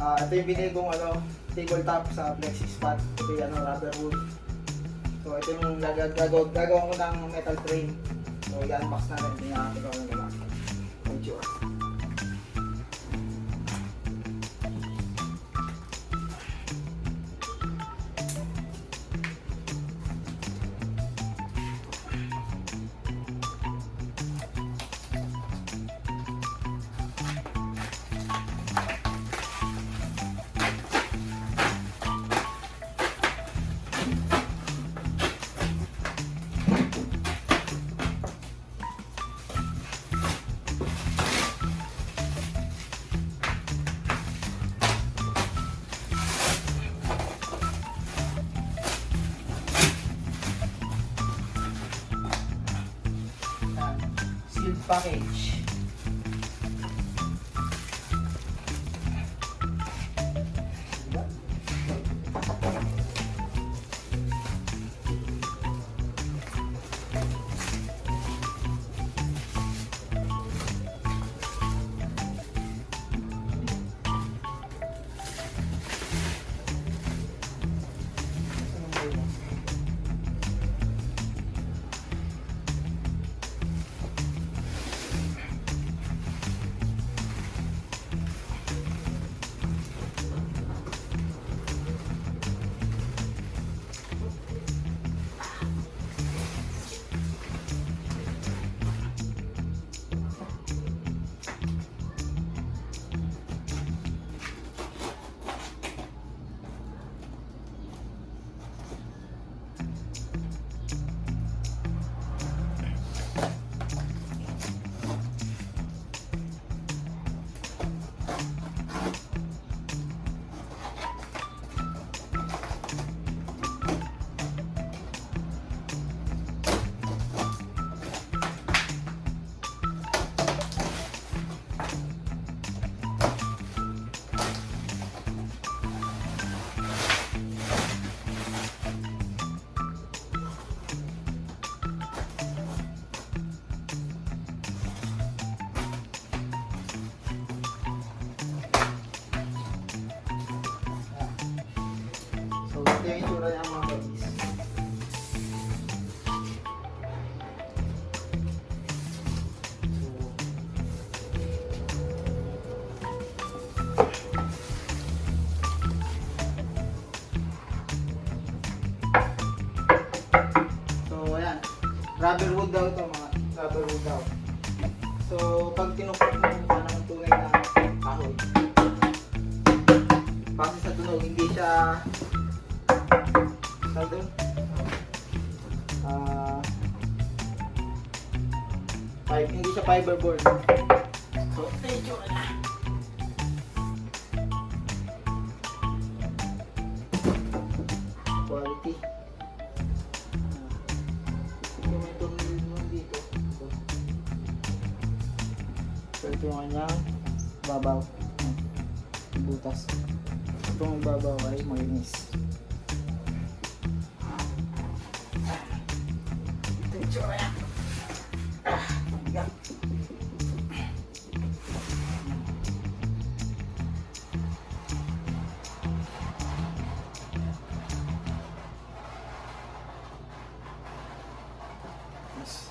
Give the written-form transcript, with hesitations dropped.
Ito yung binili kong tabletop sa FlexiSpot. Ito yung Rubberwood. So ito yung gagawin ko ng metal frame. So i-unbox na rin. Ito yung aking gawin ko lang. Picture. Sealed package. Ito yung itsura niya mga guys. So ayan, rubberwood daw ito, mga rubberwood daw. So pag tinupok mo mukha ng tunay na kahoy, base sa tunog, hindi siya hindi siya fiberboard. So, medyo quality. May tornilyo dito. So, ito yung kanyang babaw. Butas. Itong babaw ay malinis. Ito yung tsura yan. Yes.